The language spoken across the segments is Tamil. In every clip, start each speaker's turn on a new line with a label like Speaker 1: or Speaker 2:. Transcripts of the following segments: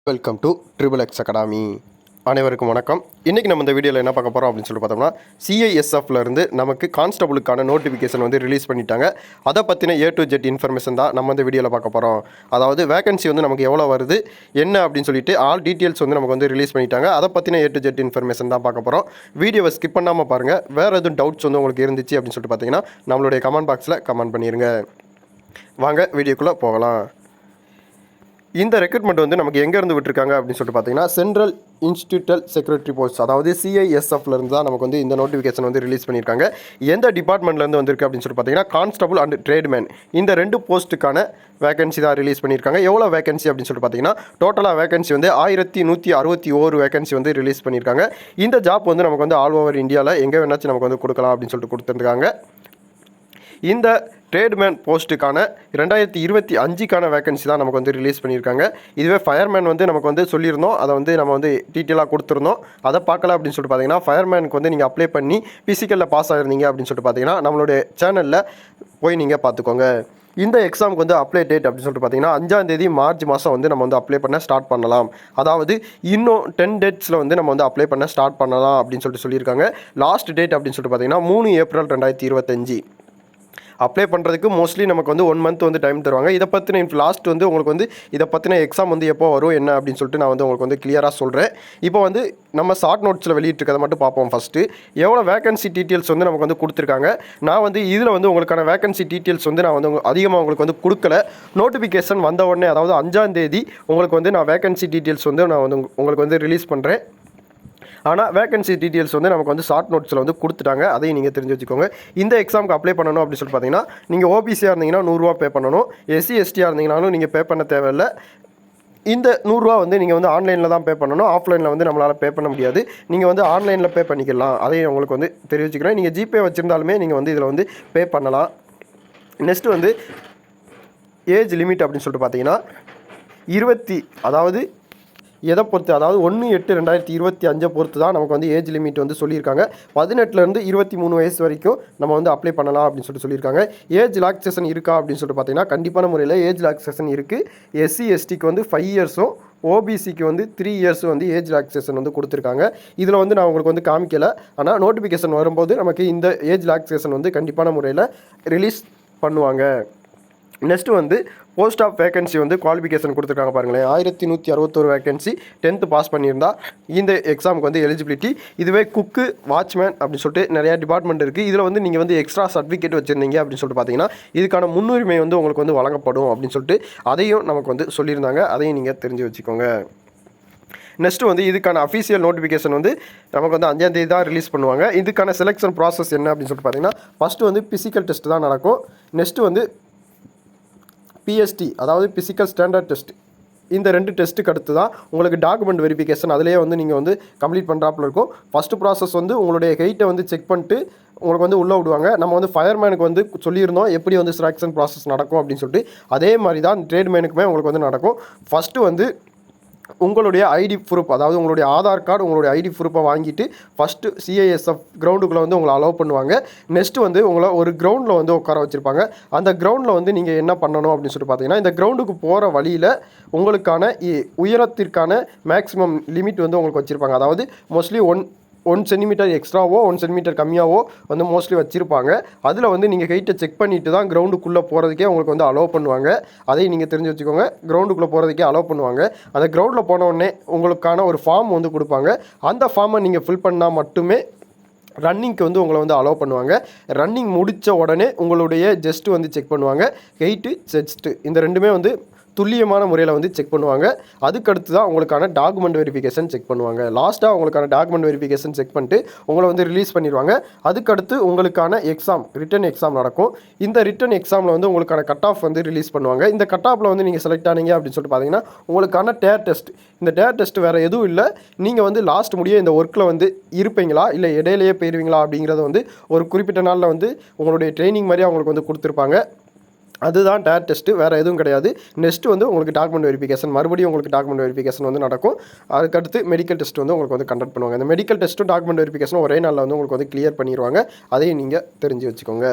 Speaker 1: Welcome to triple X academy. அனைவருக்கும் வணக்கம். இன்றைக்கி நம்ம இந்த வீடியோவில் என்ன பார்க்க போகிறோம் அப்படின்னு சொல்லி பார்த்தோம்னா, சிஐஎஸ்எஃப்லேருந்து நமக்கு கான்ஸ்டபுளுக்கான நோட்டிஃபிகேஷன் வந்து ரிலீஸ் பண்ணிட்டாங்க. அதை பற்றின A to Z இன்ஃபர்மேஷன் தான் நம்ம இந்த வீடியோவில் பார்க்க போகிறோம். அதாவது வேகன்சி வந்து நமக்கு எவ்வளோ வருது என்ன அப்படின்னு சொல்லிட்டு ஆல் டீட்டெயில்ஸ் வந்து நமக்கு வந்து ரிலீஸ் பண்ணிட்டாங்க. அதை பற்றின A to Z இன்ஃபர்மேஷன் தான் பார்க்க போகிறோம். வீடியோவை ஸ்கிப் பண்ணாமல் பாருங்கள். வேறு எதுவும் டவுட்ஸ் வந்து உங்களுக்கு இருந்துச்சு அப்படின்னு சொல்லிட்டு பார்த்தீங்கன்னா நம்மளுடைய கமெண்ட் பாக்ஸில் கமெண்ட் பண்ணிடுங்க. வாங்க வீடியோக்குள்ளே போகலாம். இந்த ரெக்ரூட்மெண்ட் வந்து நமக்கு எங்கேருந்து விட்டுருக்காங்க அப்படின்னு சொல்லிட்டு பார்த்தீங்கன்னா, சென்ட்ரல் இன்ஸ்டிடியூட்டல் செக்ரட்டரி போஸ்ட், அதாவது சிஐஎஸ்எஃப்லேருந்து தான் நமக்கு வந்து இந்த நோட்டிஃபிகேஷன் வந்து ரிலீஸ் பண்ணியிருக்காங்க. எந்த டிபார்ட்மெண்ட்லேருந்து வந்திருக்கு அப்படின்னு சொல்லிட்டு பார்த்தீங்கன்னா, கான்ஸ்டபுள் அண்ட் ட்ரேட்மேன், இந்த 2 போஸ்ட்டுக்கான வேகன்சி தான் ரிலீஸ் பண்ணியிருக்காங்க. எவ்வளோ வேகன்சி அப்படின்னு சொல்லிட்டு பார்த்தீங்கன்னா, டோட்டலாக வேகன்சி வந்து 1161 வேகன்சி வந்து ரிலீஸ் பண்ணியிருக்காங்க. இந்த ஜாப் வந்து நமக்கு வந்து ஆல் ஓவர் இந்தியாவில் எங்கே வேணாச்சும் நமக்கு வந்து கொடுக்கலாம் அப்படின்னு சொல்லிட்டு கொடுத்துருக்காங்க. இந்த ட்ரேட்மேன் போஸ்ட்டுக்கான 2025க்கான வேகன்சி தான் நமக்கு வந்து ரிலீஸ் பண்ணியிருக்காங்க. இதுவே ஃபயர்மேன் வந்து நமக்கு வந்து சொல்லியிருந்தோம், அதை வந்து நம்ம வந்து டீட்டெயிலாக கொடுத்துருந்தோம். அதை பார்க்கல அப்படின்னு சொல்லிட்டு பார்த்தீங்கன்னா, ஃபயர்மேனுக்கு வந்து நீங்கள் அப்ளை பண்ணி ஃபிசிக்கலில் பாஸ் ஆகிருந்தீங்க அப்படின்னு சொல்லிட்டு பார்த்தீங்கன்னா நம்மளுடைய சேனலில் போய் நீங்கள் பார்த்துக்கோங்க. இந்த எக்ஸாமுக்கு வந்து அப்ளை டேட் அப்படின்னு சொல்லிட்டு பார்த்தீங்கன்னா 5ஆம் தேதி மார்ச் மாதம் வந்து நம்ம வந்து அப்ளை பண்ண ஸ்டார்ட் பண்ணலாம். அதாவது இன்னும் 10 டேட்ஸில் வந்து நம்ம வந்து அப்ளை பண்ண ஸ்டார்ட் பண்ணலாம் அப்படின்னு சொல்லிட்டு சொல்லியிருக்காங்க. லாஸ்ட் டேட் அப்படின்னு சொல்லிட்டு பார்த்தீங்கன்னா 3 ஏப்ரல் 2025. அப்ளை பண்ணுறதுக்கு மோஸ்ட்லி நமக்கு வந்து 1 மந்த் வந்து டைம் தருவாங்க. இதை பற்றின லாஸ்ட் வந்து உங்களுக்கு வந்து இதை பற்றின எக்ஸாம் வந்து எப்போ வரும் என்ன அப்படின்னு சொல்லிட்டு நான் வந்து உங்களுக்கு வந்து கிளியராக சொல்கிறேன். இப்போ வந்து நம்ம ஷார்ட் நோட்ஸில் வெளியிட்டிருக்கதை மட்டும் பார்ப்போம். ஃபஸ்ட்டு எவ்வளோ வேகன்சி டீட்டெயில்ஸ் வந்து நமக்கு வந்து கொடுத்துருக்காங்க. நான் வந்து இதில் வந்து உங்களுக்கான வேகன்சி டீட்டெயில்ஸ் வந்து நான் வந்து அதிகமாக உங்களுக்கு வந்து கொடுக்கல. நோட்டிஃபிகேஷன் வந்த உடனே, அதாவது 5ஆம் தேதி உங்களுக்கு வந்து நான் வேகன்சி டீட்டெயில்ஸ் வந்து நான் வந்து உங்களுக்கு வந்து ரிலீஸ் பண்ணுறேன். ஆனால் வேகன்சி டீட்டெயில்ஸ் வந்து நமக்கு வந்து ஷார்ட் நோட்ஸில் வந்து கொடுத்துட்டாங்க. அதையும் நீங்கள் தெரிஞ்சு வச்சுக்கோங்க. இந்த எக்ஸாமுக்கு அப்ளை பண்ணணும் அப்படின்னு சொல்லிட்டு பார்த்தீங்கன்னா, நீங்கள் ஓபிசியாக இருந்தீங்கன்னா 100 ரூபா பே பண்ணணும். எஸ்சி எஸ்டியாக இருந்தீங்கனாலும் நீங்கள் பே பண்ண தேவையில்லை. இந்த 100 ரூபா வந்து நீங்கள் வந்து ஆன்லைனில் தான் பே பண்ணணும். ஆஃப்லைனில் வந்து நம்மளால் பே பண்ண முடியாது. நீங்கள் வந்து ஆன்லைனில் பே பண்ணிக்கலாம். அதையும் உங்களுக்கு வந்து தெரிவிச்சுக்கிறேன். நீங்கள் ஜிபே வச்சுருந்தாலுமே நீங்கள் வந்து இதில் வந்து பே பண்ணலாம். நெக்ஸ்ட்டு வந்து ஏஜ் லிமிட் அப்படின்னு சொல்லிட்டு பார்த்தீங்கன்னா, அதாவது எதை பொறுத்து, அதாவது 1/8/2025 பொறுத்து தான் நமக்கு வந்து ஏஜ் லிமிட் வந்து சொல்லியிருக்காங்க. 18லேருந்து 23 வயசு வரைக்கும் நம்ம வந்து அப்ளை பண்ணலாம் அப்படின்னு சொல்லியிருக்காங்க. ஏஜ் ரிலாக்ஸேஷன் இருக்கா அப்படின்னு சொல்லிட்டு பார்த்தீங்கன்னா, கண்டிப்பான முறையில் ஏஜ் ரிலாக்ஸேஷன் இருக்குது. எஸ்சி எஸ்டிக்கு வந்து 5 இயர்ஸும் ஓபிசிக்கு வந்து 3 இயர்ஸும் வந்து ஏஜ் ரிலாக்ஸேஷன் வந்து கொடுத்துருக்காங்க. இதில் வந்து நான் உங்களுக்கு வந்து காமிக்கலை. ஆனால் நோட்டிஃபிகேஷன் வரும்போது நமக்கு இந்த ஏஜ் ரிலாக்ஸேஷன் வந்து கண்டிப்பான முறையில் ரிலீஸ் பண்ணுவாங்க. நெக்ஸ்ட்டு வந்து போஸ்ட் ஆஃப் வேகன்சி வந்து குவாலிஃபிகேஷன் கொடுத்துருக்காங்க பாருங்களேன். 1161 வேகன்சி 10th பாஸ் பண்ணியிருந்தா இந்த எக்ஸாமுக்கு வந்து எலிஜிபிலிட்டி. இதுவே குக்கு, வாட்ச்மேன் அப்படின்னு சொல்லிட்டு நிறையா டிபார்ட்மெண்ட் இருக்குது. இதில் வந்து நீங்கள் வந்து எக்ஸ்ட்ரா சர்டிஃபிகேட் வச்சுருந்தீங்க அப்படின்னு சொல்லிட்டு பார்த்தீங்கன்னா இதுக்கான முன்னுரிமை வந்து உங்களுக்கு வந்து வழங்கப்படும் அப்படின்னு சொல்லிட்டு அதையும் நமக்கு வந்து சொல்லியிருந்தாங்க. அதையும் நீங்கள் தெரிஞ்சு வச்சுக்கோங்க. நெக்ஸ்ட்டு வந்து இதுக்கான அஃபீஷியல் நோட்டிஃபிகேஷன் வந்து நமக்கு வந்து 5ஆம் தேதி தான் ரிலீஸ் பண்ணுவாங்க. இதுக்கான செலெக்ஷன் ப்ராசஸ் என்ன அப்படின்னு சொல்லிட்டு பார்த்தீங்கன்னா, ஃபஸ்ட்டு வந்து ஃபிசிக்கல் டெஸ்ட் தான் நடக்கும். நெக்ஸ்ட்டு வந்து பிஎஸ்டி, அதாவது ஃபிசிக்கல் ஸ்டாண்டர்ட் டெஸ்ட். இந்த 2 டெஸ்ட்டுக்கு அடுத்து தான் உங்களுக்கு டாக்குமெண்ட் வெரிஃபிகேஷன் அதிலே வந்து நீங்கள் வந்து கம்ப்ளீட் பண்ணுறாப்புல இருக்கும். ஃபஸ்ட்டு ப்ராசஸ் வந்து உங்களுடைய ஹைட்டை வந்து செக் பண்ணிட்டு உங்களுக்கு வந்து உள்ளே விடுவாங்க. நம்ம வந்து ஃபயர்மேனுக்கு வந்து சொல்லியிருந்தோம் எப்படி வந்து செலெக்ஷன் ப்ராசஸ் நடக்கும் அப்படின்னு சொல்லிட்டு. அதே மாதிரி தான் ட்ரேட்மேனுக்குமே உங்களுக்கு வந்து நடக்கும். ஃபஸ்ட்டு வந்து உங்களுடைய ஐடி ப்ரூஃப், அதாவது உங்களுடைய ஆதார் கார்டு, உங்களுடைய ஐடி ப்ரூஃபை வாங்கிட்டு ஃபஸ்ட்டு சிஐஎஸ்எஃப் கிரவுண்டுக்குள்ளே வந்து உங்களை அலோவ் பண்ணுவாங்க. நெக்ஸ்ட்டு வந்து உங்களை ஒரு கிரவுண்டில் வந்து உட்கார வச்சுருப்பாங்க. அந்த கிரவுண்டில் வந்து நீங்கள் என்ன பண்ணணும் அப்படின்னு சொல்லிட்டு பார்த்தீங்கன்னா, இந்த கிரவுண்டுக்கு போகிற வழியில் உங்களுக்கான உயரத்திற்கான மேக்ஸிமம் லிமிட் வந்து உங்களுக்கு வச்சுருப்பாங்க. அதாவது மோஸ்ட்லி 1 சென்டிமீட்டர் எக்ஸ்ட்ராவோ 1 சென்டிமீட்டர் கம்மியாவோ வந்து மோஸ்ட்லி வச்சுருப்பாங்க. அதில் வந்து நீங்கள் ஹைட்டை செக் பண்ணிவிட்டு தான் கிரவுண்டுக்குள்ளே போகிறதுக்கே உங்களுக்கு வந்து அலோவ் பண்ணுவாங்க. அதையும் நீங்கள் தெரிஞ்சு வச்சுக்கோங்க. கிரவுண்டுக்குள்ளே போகிறதுக்கே அலோவ் பண்ணுவாங்க. அந்த கிரவுண்டில் போனவுடனே உங்களுக்கான ஒரு ஃபார்ம் வந்து கொடுப்பாங்க. அந்த ஃபார்மை நீங்கள் ஃபில் பண்ணால் மட்டுமே ரன்னிங்க்கு வந்து உங்களை வந்து அலோவ் பண்ணுவாங்க. ரன்னிங் முடித்த உடனே உங்களுடைய ஜெஸ்ட்டு வந்து செக் பண்ணுவாங்க. ஹைட்டு, செஸ்ட்டு இந்த 2மே வந்து துல்லியமான முறையில் வந்து செக் பண்ணுவாங்க. அதுக்கடுத்து தான் உங்களுக்கான டாக்குமெண்ட் வெரிஃபிகேஷன் செக் பண்ணுவாங்க. லாஸ்ட்டாக உங்களுக்கான டாக்குமெண்ட் வெரிஃபிகேஷன் செக் பண்ணிட்டு உங்களை வந்து ரிலீஸ் பண்ணிடுவாங்க. அதுக்கடுத்து உங்களுக்கான எக்ஸாம், ரிட்டன் எக்ஸாம் நடக்கும். இந்த ரிட்டன் எக்ஸாமில் வந்து உங்களுக்கான கட் ஆஃப் வந்து ரிலீஸ் பண்ணுவாங்க. இந்த கட் ஆஃபில் வந்து நீங்கள் செலக்ட் ஆனீங்க அப்படின்னு சொல்லிட்டு பார்த்தீங்கன்னா உங்களுக்கான டேர் டெஸ்ட். இந்த டேர் டெஸ்ட் வேறு எதுவும் இல்லை, நீங்கள் வந்து லாஸ்ட் முடிய இந்த ஒர்க்கில் வந்து இருப்பீங்களா இல்லை இடையிலேயே போயிடுவீங்களா அப்படிங்கிறத வந்து ஒரு குறிப்பிட்ட நாளில் வந்து உங்களுடைய ட்ரைனிங் மாதிரி அவங்களுக்கு வந்து கொடுத்துருப்பாங்க. அதுதான் டேர் டெஸ்ட்டு, வேறு எதுவும் கிடையாது. நெக்ஸ்ட்டு வந்து உங்களுக்கு டாக்குமெண்ட் வெரிஃபிகேஷன், மறுபடியும் உங்களுக்கு டாக்குமெண்ட் வெரிஃபிகேஷன் வந்து நடக்கும். அதுக்கடுத்து மெடிக்கல் டெஸ்ட் வந்து உங்களுக்கு வந்து கண்டக்ட் பண்ணுவாங்க. இந்த மெடிக்கல் டெஸ்ட்டும் டாக்குமெண்ட் வெரிஃபிகேஷனும் ஒரே நாளில் வந்து உங்களுக்கு வந்து கிளியர் பண்ணிடுவாங்க. அதையும் நீங்கள் தெரிஞ்சு வச்சுக்கோங்க.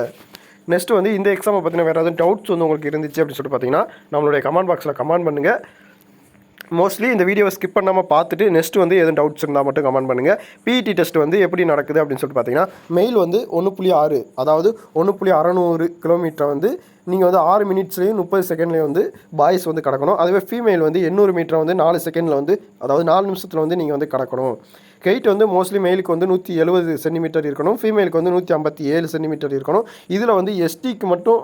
Speaker 1: நெக்ஸ்ட்டு வந்து இந்த எக்ஸாமை பற்றின வேறு எதுவும் டவுட்ஸ் வந்து உங்களுக்கு இருந்துச்சு அப்படின்னு சொல்லிட்டு பார்த்தீங்கன்னா நம்மளுடைய கமெண்ட் பாக்ஸில் கமெண்ட் பண்ணுங்கள். மோஸ்ட்லி இந்த வீடியோவை ஸ்கிப் பண்ணாமல் பார்த்துட்டு நெக்ஸ்ட் வந்து எதுவும் டவுட்ஸ் இருந்தால் மட்டும் கமெண்ட் பண்ணுங்கள். பிஇடி டெஸ்ட் வந்து எப்படி நடக்குது அப்படின்னு சொல்லிட்டு பார்த்தீங்கன்னா மெயில் வந்து 1.6 அதாவது 1.600 கிலோமீட்டரை வந்து நீங்கள் வந்து 6 மினிட்ஸ்லேயும் 30 செகண்ட்லேயும் வந்து பாய்ஸ் வந்து கடக்கணும். அதுவே ஃபீமேல் வந்து 800 மீட்டரை வந்து 4 செகண்டில் வந்து அதாவது 4 நிமிஷத்தில் வந்து நீங்கள் வந்து கடக்கணும். ஹைட் வந்து மோஸ்ட்லி மெயிலுக்கு வந்து 170 சென்டிமீட்டர் இருக்கணும், ஃபீமேலுக்கு வந்து 157 சென்டிமீட்டர் இருக்கணும். இதில் வந்து எஸ்டிக்கு மட்டும்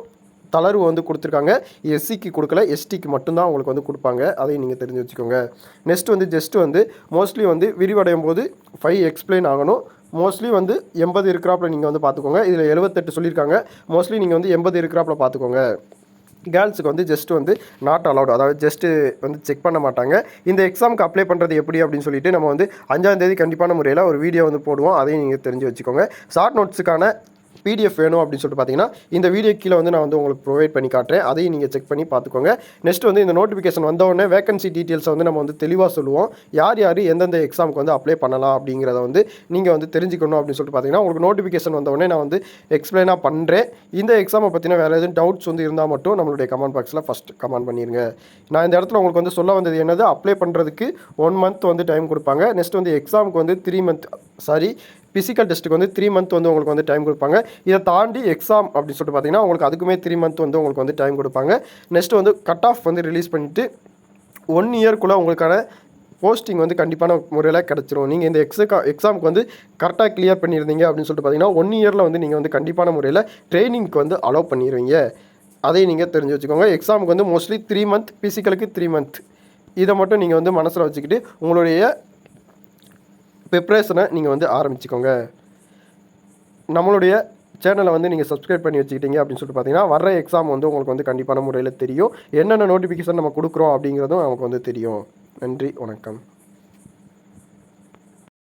Speaker 1: தளர்வு வந்து கொடுத்துருக்காங்க, எஸ்சிக்கு கொடுக்கல, எஸ்டிக்கு மட்டும்தான் உங்களுக்கு வந்து கொடுப்பாங்க. அதையும் நீங்கள் தெரிஞ்சு வச்சுக்கோங்க. நெக்ஸ்ட் வந்து ஜஸ்ட் வந்து மோஸ்ட்லி வந்து விரிவடையும் போது 5 எக்ஸ்பிளைன் ஆகணும். மோஸ்ட்லி வந்து 80 இருக்கிறாப்பில் நீங்கள் வந்து பார்த்துக்கோங்க. இதில் 78 சொல்லியிருக்காங்க, மோஸ்ட்லி நீங்கள் வந்து 80 இருக்கிறாப்பில் பார்த்துக்கோங்க. கேர்ள்ஸுக்கு வந்து ஜஸ்ட் வந்து நாட் அலவுட், அதாவது ஜஸ்ட்டு வந்து செக் பண்ண மாட்டாங்க. இந்த எக்ஸாமுக்கு அப்ளை பண்ணுறது எப்படி அப்படின்னு சொல்லிட்டு நம்ம வந்து 5ஆம் தேதி கண்டிப்பான முறையில் ஒரு வீடியோ வந்து போடுவோம். அதையும் நீங்கள் தெரிஞ்சு வச்சுக்கோங்க. ஷார்ட் நோட்ஸுக்கான பிடிஎஃப் வேணும் அப்படின்னு சொல்லிட்டு பார்த்தீங்கன்னா இந்த வீடியோ கீழே வந்து நான் வந்து உங்களுக்கு ப்ரொவைட் பண்ணி காட்டுறேன். அதையும் நீங்கள் செக் பண்ணி பார்த்துக்கோங்க. நெக்ஸ்ட் வந்து இந்த நோட்டிஃபிகேஷன் வந்தவுடனே வேகன்சி டீட்டெயில்ஸை வந்து நம்ம வந்து தெளிவாக சொல்லுவோம். யார் யார் எந்தெந்த எக்ஸாமுக்கு வந்து அப்ளை பண்ணலாம் அப்படிங்கிறத வந்து நீங்கள் வந்து தெரிஞ்சுக்கணும் அப்படின்னு சொல்லிட்டு பார்த்தீங்கன்னா உங்களுக்கு நோட்டிஃபிகேஷன் வந்தவுடனே நான் வந்து எக்ஸ்பிளைனாக பண்ணுறேன். இந்த எக்ஸாமை பற்றின வேறு எதுவும் டவுட்ஸ் வந்து இருந்தால் மட்டும் நம்மளுடைய கமெண்ட் பாக்ஸில் ஃபஸ்ட் கமெண்ட் பண்ணிடுங்க. நான் இந்த இடத்துல உங்களுக்கு வந்து சொல்ல வந்தது என்னது, அப்ளை பண்ணுறதுக்கு 1 மந்த் வந்து டைம் கொடுப்பாங்க. நெக்ஸ்ட் வந்து எக்ஸாமுக்கு வந்து 3 மந்த் ஃபிசிக்கல் டெஸ்ட்டுக்கு வந்து 3 மந்த் வந்து உங்களுக்கு வந்து டைம் கொடுப்பாங்க. இதை தாண்டி எக்ஸாம் அப்படின்னு சொல்லிட்டு பார்த்தீங்கன்னா உங்களுக்கு அதுக்குமே 3 மந்த் வந்து உங்களுக்கு வந்து டைம் கொடுப்பாங்க. நெக்ஸ்ட் வந்து கட் ஆஃப் வந்து ரிலீஸ் பண்ணிவிட்டு 1 இயர்க்குள்ளே உங்களுக்கான போஸ்டிங் வந்து கண்டிப்பான முறையில் கிடச்சிரும். நீங்கள் இந்த எக்ஸாமுக்கு வந்து கரெக்டாக கிளியர் பண்ணியிருந்தீங்க அப்படின்னு சொல்லிட்டு பார்த்தீங்கன்னா 1 இயரில் வந்து நீங்கள் வந்து கண்டிப்பான முறையில் ட்ரைனிங்க்கு வந்து அலோவ் பண்ணிடுவீங்க. அதையும் நீங்கள் தெரிஞ்சு வச்சுக்கோங்க. எக்ஸாமுக்கு வந்து மோஸ்ட்லி 3 மந்த், ஃபிசிக்கலுக்கு 3 மந்த். இதை மட்டும் நீங்கள் வந்து மனசில் வச்சுக்கிட்டு உங்களுடைய ப்ரிப்ரேஷனை நீங்கள் வந்து ஆரம்பிச்சுக்கோங்க. நம்மளுடைய சேனலை வந்து நீங்கள் சப்ஸ்கிரைப் பண்ணி வச்சுக்கிட்டீங்க அப்படின்னு சொல்லிட்டு பார்த்தீங்கன்னா வர எக்ஸாம் வந்து உங்களுக்கு வந்து கண்டிப்பான முறையில் தெரியும். என்னென்ன நோட்டிஃபிகேஷன் நம்ம கொடுக்குறோம் அப்படிங்கிறதும் நமக்கு வந்து தெரியும். நன்றி, வணக்கம்.